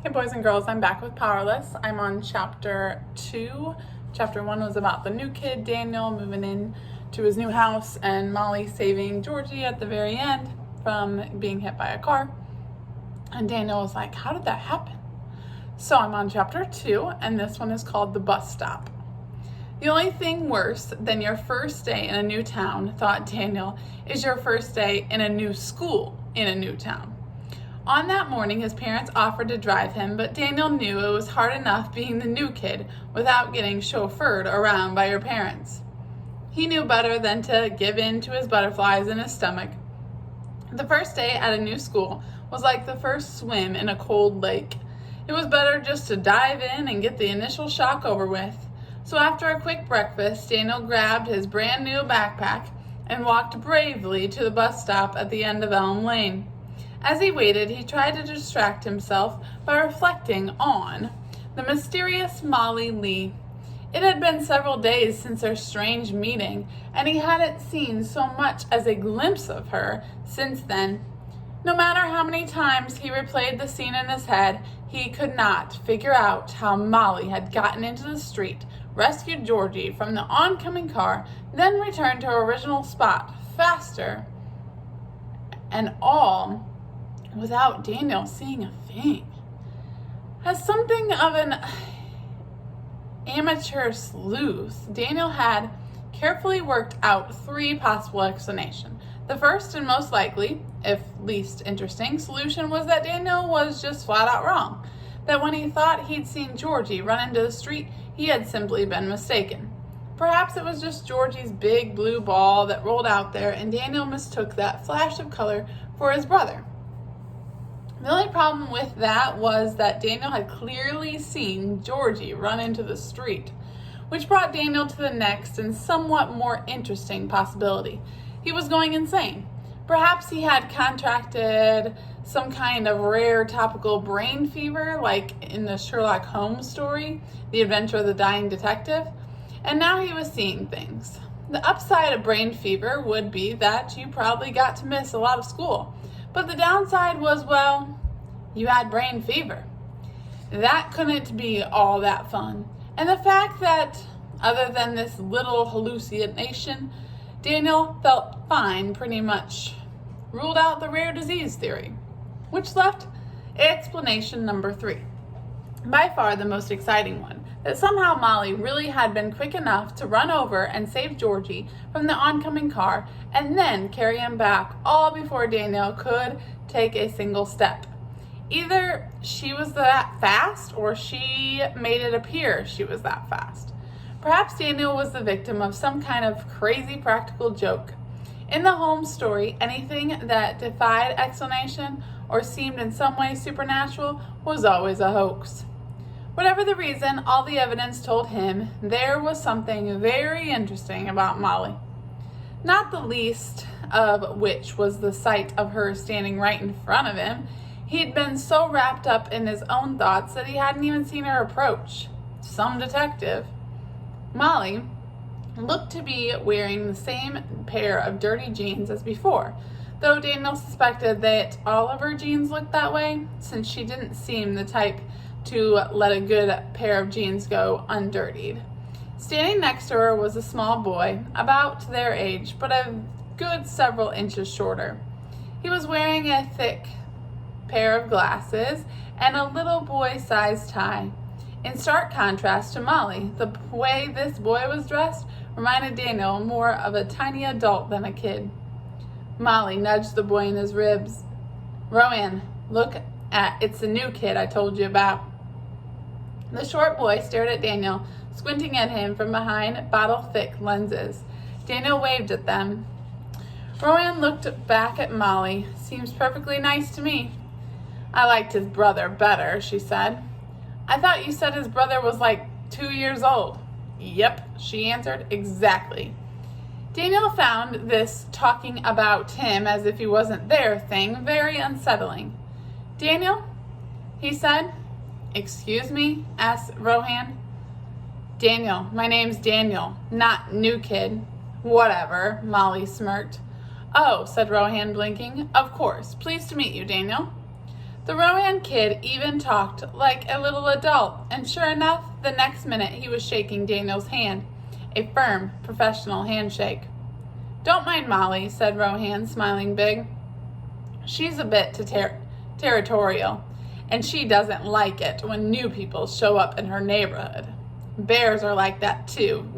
Hey boys and girls, I'm back with Powerless. I'm on chapter 2. Chapter 1 was about the new kid, Daniel, moving in to his new house and Molly saving Georgie at the very end from being hit by a car. And Daniel was like, how did that happen? So I'm on chapter 2, and this one is called The Bus Stop. The only thing worse than your first day in a new town, thought Daniel, is your first day in a new school in a new town. On that morning, his parents offered to drive him, but Daniel knew it was hard enough being the new kid without getting chauffeured around by your parents. He knew better than to give in to his butterflies in his stomach. The first day at a new school was like the first swim in a cold lake. It was better just to dive in and get the initial shock over with. So after a quick breakfast, Daniel grabbed his brand new backpack and walked bravely to the bus stop at the end of Elm Lane. As he waited, he tried to distract himself by reflecting on the mysterious Molly Lee. It had been several days since their strange meeting, and he hadn't seen so much as a glimpse of her since then. No matter how many times he replayed the scene in his head, he could not figure out how Molly had gotten into the street, rescued Georgie from the oncoming car, then returned to her original spot faster, and all without Daniel seeing a thing. As something of an amateur sleuth, Daniel had carefully worked out 3 possible explanations. The first and most likely, if least interesting, solution was that Daniel was just flat out wrong. That when he thought he'd seen Georgie run into the street, he had simply been mistaken. Perhaps it was just Georgie's big blue ball that rolled out there, and Daniel mistook that flash of color for his brother. The only problem with that was that Daniel had clearly seen Georgie run into the street, which brought Daniel to the next and somewhat more interesting possibility. He was going insane. Perhaps he had contracted some kind of rare topical brain fever, like in the Sherlock Holmes story, The Adventure of the Dying Detective, and now he was seeing things. The upside of brain fever would be that you probably got to miss a lot of school. But the downside was, well, you had brain fever. That couldn't be all that fun. And the fact that, other than this little hallucination, Daniel felt fine pretty much ruled out the rare disease theory, which left explanation number 3. By far the most exciting one, that somehow Molly really had been quick enough to run over and save Georgie from the oncoming car and then carry him back all before Daniel could take a single step. Either she was that fast or she made it appear she was that fast. Perhaps Daniel was the victim of some kind of crazy practical joke. In the Holmes story, anything that defied explanation or seemed in some way supernatural was always a hoax. Whatever the reason, all the evidence told him there was something very interesting about Molly. Not the least of which was the sight of her standing right in front of him. He'd been so wrapped up in his own thoughts that he hadn't even seen her approach. Some detective. Molly looked to be wearing the same pair of dirty jeans as before, though Daniel suspected that all of her jeans looked that way, since she didn't seem the type to let a good pair of jeans go undirtied. Standing next to her was a small boy, about their age, but a good several inches shorter. He was wearing a thick pair of glasses and a little boy-sized tie. In stark contrast to Molly, the way this boy was dressed reminded Daniel more of a tiny adult than a kid. Molly nudged the boy in his ribs. "Rowan, look it's the new kid I told you about." The short boy stared at Daniel, squinting at him from behind bottle-thick lenses. Daniel waved at them. Rowan looked back at Molly. "Seems perfectly nice to me." "I liked his brother better," she said. "I thought you said his brother was like 2 years old." "Yep," she answered. "Exactly." Daniel found this talking about him as if he wasn't there thing very unsettling. "Daniel?" he said. "Excuse me?" asked Rohan. "Daniel. My name's Daniel, not new kid." "Whatever," Molly smirked. "Oh," said Rohan, blinking. "Of course. Pleased to meet you, Daniel." The Rowan kid even talked like a little adult, and sure enough, the next minute he was shaking Daniel's hand, a firm, professional handshake. "Don't mind Molly," said Rohan, smiling big. "She's a bit territorial, and she doesn't like it when new people show up in her neighborhood. Bears are like that too,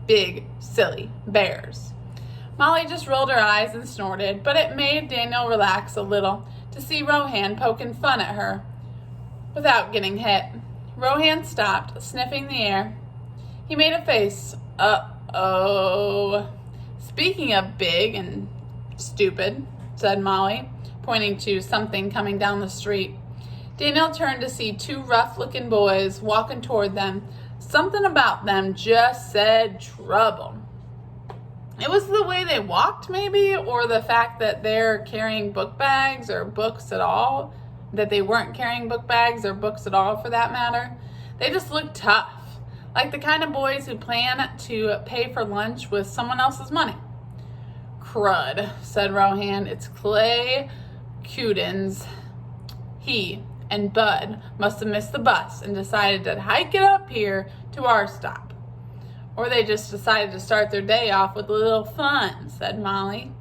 big, silly bears." Molly just rolled her eyes and snorted, but it made Daniel relax a little to see Rohan poking fun at her without getting hit. Rohan stopped, sniffing the air. He made a face. "Uh-oh. Speaking of big and stupid," said Molly, pointing to something coming down the street. Daniel turned to see two rough-looking boys walking toward them. Something about them just said trouble. It was the way they walked, maybe, or the fact that they're carrying book bags or books at all, that they weren't carrying book bags or books at all for that matter. They just looked tough, like the kind of boys who plan to pay for lunch with someone else's money. "Crud," said Rohan. "It's Clay Cudens. He and Bud must have missed the bus and decided to hike it up here to our stop. Or they just decided to start their day off with a little fun," said Molly.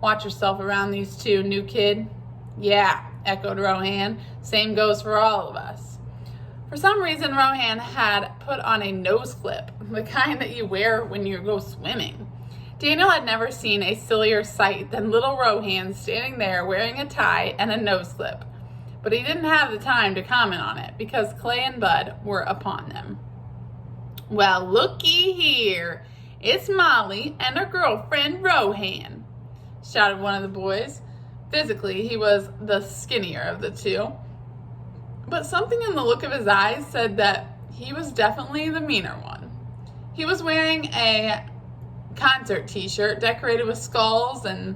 "Watch yourself around these two, new kid." "Yeah," echoed Rohan. "Same goes for all of us." For some reason, Rohan had put on a nose clip, the kind that you wear when you go swimming. Daniel had never seen a sillier sight than little Rohan standing there wearing a tie and a nose clip. But he didn't have the time to comment on it because Clay and Bud were upon them. "Well, looky here. It's Molly and her girlfriend Rohan," shouted one of the boys. Physically, he was the skinnier of the two, but something in the look of his eyes said that he was definitely the meaner one. He was wearing a concert t-shirt decorated with skulls and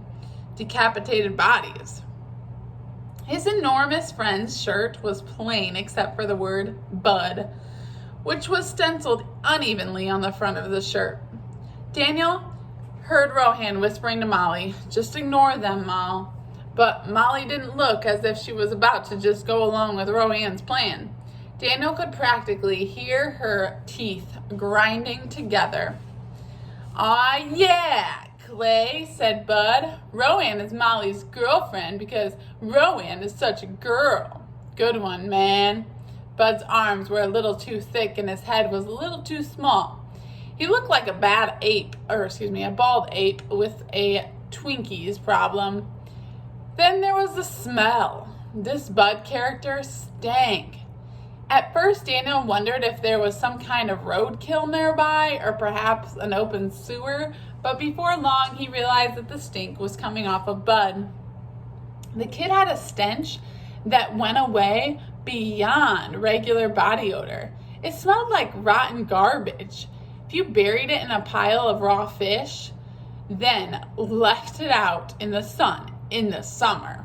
decapitated bodies. His enormous friend's shirt was plain except for the word Bud, which was stenciled unevenly on the front of the shirt. Daniel heard Rohan whispering to Molly, "Just ignore them, Moll." But Molly didn't look as if she was about to just go along with Rohan's plan. Daniel could practically hear her teeth grinding together. "Aw, yeah, Clay," said Bud. "Rohan is Molly's girlfriend because Rohan is such a girl." "Good one, man." Bud's arms were a little too thick and his head was a little too small. He looked like a bald ape with a Twinkies problem. Then there was the smell. This Bud character stank. At first, Daniel wondered if there was some kind of roadkill nearby or perhaps an open sewer, but before long he realized that the stink was coming off of Bud. The kid had a stench that went away beyond regular body odor. It smelled like rotten garbage. If you buried it in a pile of raw fish, then left it out in the sun in the summer,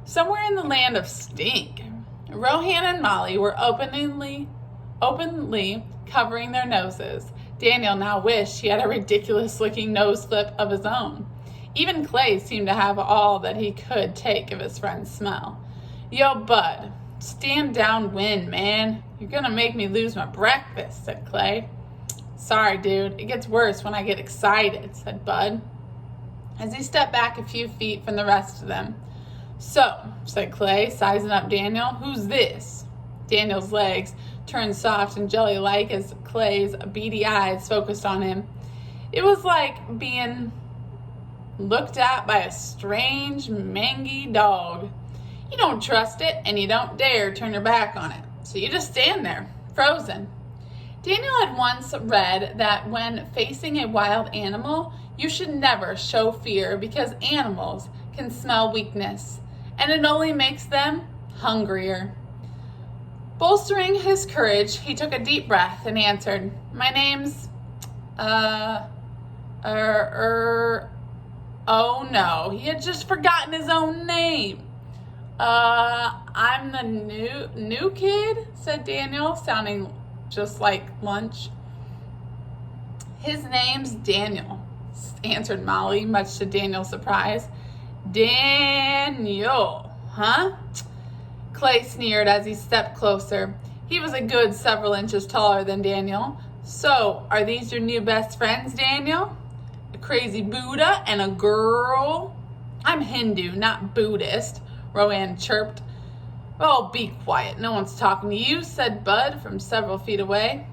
somewhere in the land of stink, Rohan and Molly were openly covering their noses. Daniel now wished he had a ridiculous-looking nose clip of his own. Even Clay seemed to have all that he could take of his friend's smell. "Yo, Bud, stand downwind, man. You're gonna make me lose my breakfast," said Clay. "Sorry, dude. It gets worse when I get excited," said Bud, as he stepped back a few feet from the rest of them. "So," said Clay, sizing up Daniel, "who's this?" Daniel's legs turned soft and jelly-like as Clay's beady eyes focused on him. It was like being looked at by a strange, mangy dog. You don't trust it, and you don't dare turn your back on it. So you just stand there, frozen. Daniel had once read that when facing a wild animal, you should never show fear because animals can smell weakness, and it only makes them hungrier. Bolstering his courage, he took a deep breath and answered, "My name's, oh no, he had just forgotten his own name. I'm the new kid," said Daniel, sounding just like lunch. "His name's Daniel," answered Molly, much to Daniel's surprise. "Daniel, huh? Clay sneered as he stepped closer. He was a good several inches taller than Daniel. So, are these your new best friends, Daniel? A crazy Buddha and a girl? I'm Hindu, not Buddhist, Rowan chirped. Oh, be quiet. No one's talking to you, said Bud from several feet away.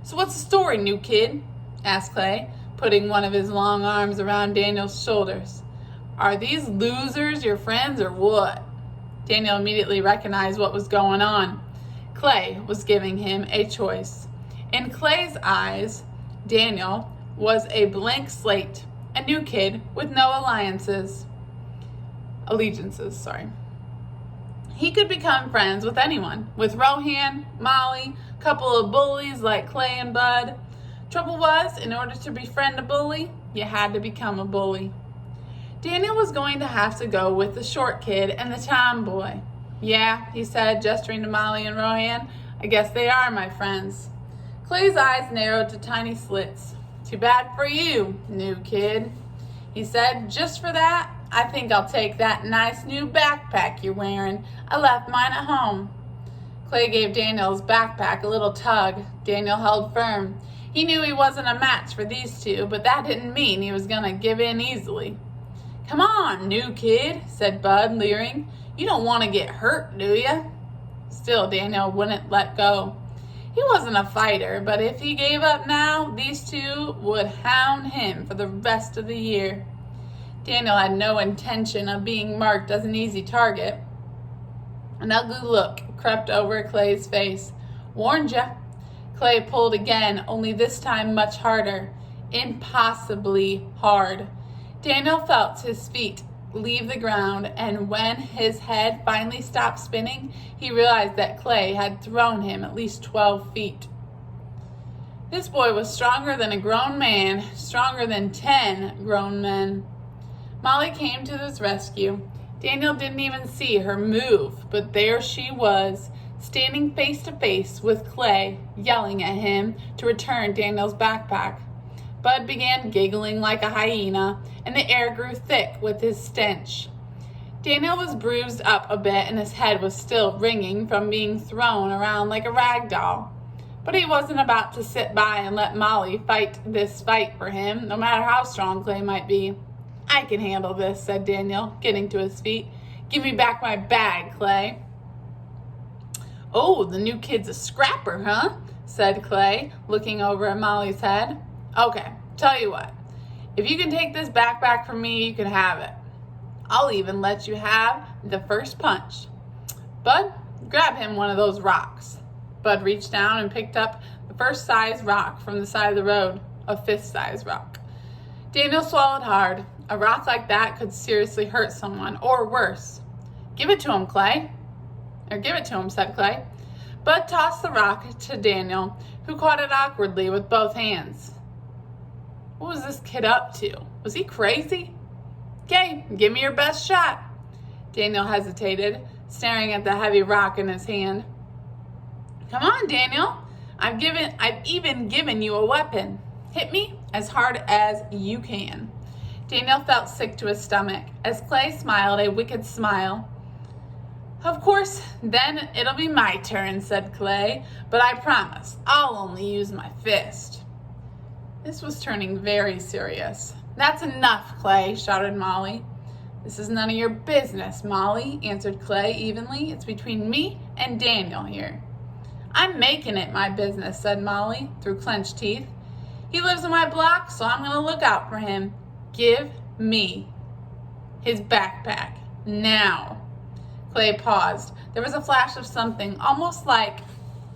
So what's the story, new kid? Asked Clay, putting one of his long arms around Daniel's shoulders. Are these losers your friends or what? Daniel immediately recognized what was going on. Clay was giving him a choice. In Clay's eyes, Daniel was a blank slate, a new kid with no allegiances. He could become friends with anyone, with Rohan, Molly, a couple of bullies like Clay and Bud. Trouble was, in order to befriend a bully, you had to become a bully. Daniel was going to have to go with the short kid and the tomboy. Yeah, he said, gesturing to Molly and Rohan, I guess they are my friends. Clay's eyes narrowed to tiny slits. Too bad for you, new kid. He said, just for that, I think I'll take that nice new backpack you're wearing. I left mine at home. Clay gave Daniel's backpack a little tug. Daniel held firm. He knew he wasn't a match for these two, but that didn't mean he was going to give in easily. Come on, new kid, said Bud, leering. You don't want to get hurt, do you? Still, Daniel wouldn't let go. He wasn't a fighter, but if he gave up now, these two would hound him for the rest of the year. Daniel had no intention of being marked as an easy target. An ugly look crept over Clay's face. Warned ya. Clay pulled again, only this time much harder. Impossibly hard. Daniel felt his feet leave the ground, and when his head finally stopped spinning, he realized that Clay had thrown him at least 12 feet. This boy was stronger than a grown man, stronger than 10 grown men. Molly came to his rescue. Daniel didn't even see her move, but there she was, standing face to face with Clay, yelling at him to return Daniel's backpack. Bud began giggling like a hyena, and the air grew thick with his stench. Daniel was bruised up a bit, and his head was still ringing from being thrown around like a rag doll. But he wasn't about to sit by and let Molly fight this fight for him, no matter how strong Clay might be. I can handle this, said Daniel, getting to his feet. Give me back my bag, Clay. Oh, the new kid's a scrapper, huh? Said Clay, looking over at Molly's head. Okay, tell you what. If you can take this backpack from me, you can have it. I'll even let you have the first punch. Bud, grab him one of those rocks. Bud reached down and picked up the first size rock from the side of the road, a fist-size rock. Daniel swallowed hard. A rock like that could seriously hurt someone, or worse. Give it to him, said Clay. Bud tossed the rock to Daniel, who caught it awkwardly with both hands. What was this kid up to? Was he crazy? Okay, give me your best shot. Daniel hesitated, staring at the heavy rock in his hand. Come on, Daniel. I've even given you a weapon. Hit me as hard as you can. Daniel felt sick to his stomach as Clay smiled a wicked smile. Of course, then it'll be my turn, said Clay, but I promise I'll only use my fist. This was turning very serious. That's enough, Clay, shouted Molly. This is none of your business, Molly, answered Clay evenly. It's between me and Daniel here. I'm making it my business, said Molly through clenched teeth. He lives in my block, so I'm going to look out for him. Give me his backpack now. Clay paused. There was a flash of something almost like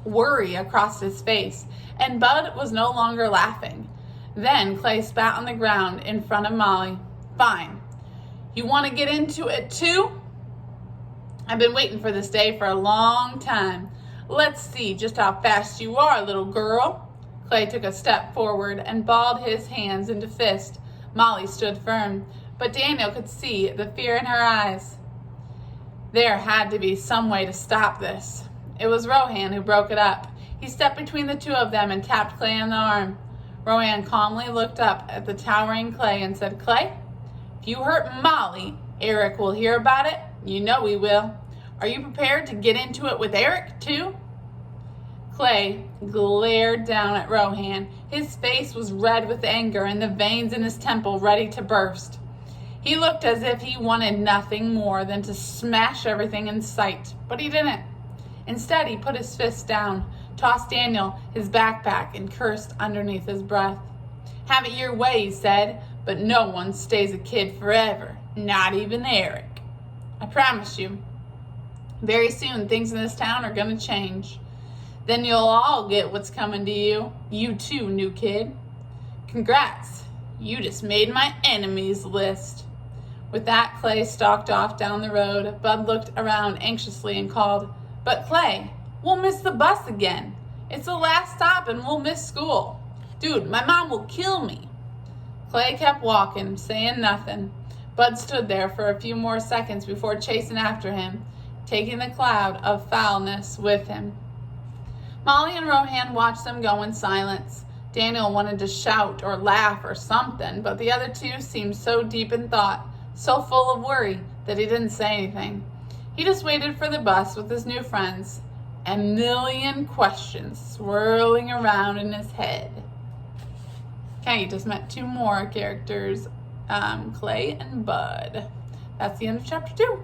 worry across his face, and Bud was no longer laughing. Then Clay spat on the ground in front of Molly. Fine. You want to get into it too? I've been waiting for this day for a long time. Let's see just how fast you are, little girl. Clay took a step forward and balled his hands into fist. Molly stood firm, but Daniel could see the fear in her eyes. There had to be some way to stop this. It was Rohan who broke it up. He stepped between the two of them and tapped Clay on the arm. Rohan calmly looked up at the towering Clay and said, Clay, if you hurt Molly, Eric will hear about it. You know he will. Are you prepared to get into it with Eric, too? Clay glared down at Rohan. His face was red with anger and the veins in his temple ready to burst. He looked as if he wanted nothing more than to smash everything in sight, but he didn't. Instead, he put his fist down, tossed Daniel his backpack, and cursed underneath his breath. Have it your way, he said, but no one stays a kid forever, not even Eric. I promise you, very soon things in this town are going to change. Then you'll all get what's coming to you. You too, new kid. Congrats, you just made my enemies list. With that, Clay stalked off down the road. Bud looked around anxiously and called, But Clay, we'll miss the bus again. It's the last stop and we'll miss school. Dude, my mom will kill me. Clay kept walking, saying nothing. Bud stood there for a few more seconds before chasing after him, taking the cloud of foulness with him. Molly and Rohan watched them go in silence. Daniel wanted to shout or laugh or something, but the other two seemed so deep in thought, so full of worry, that he didn't say anything. He just waited for the bus with his new friends, a million questions swirling around in his head. Okay, you just met two more characters, Clay and Bud. That's the end of chapter 2.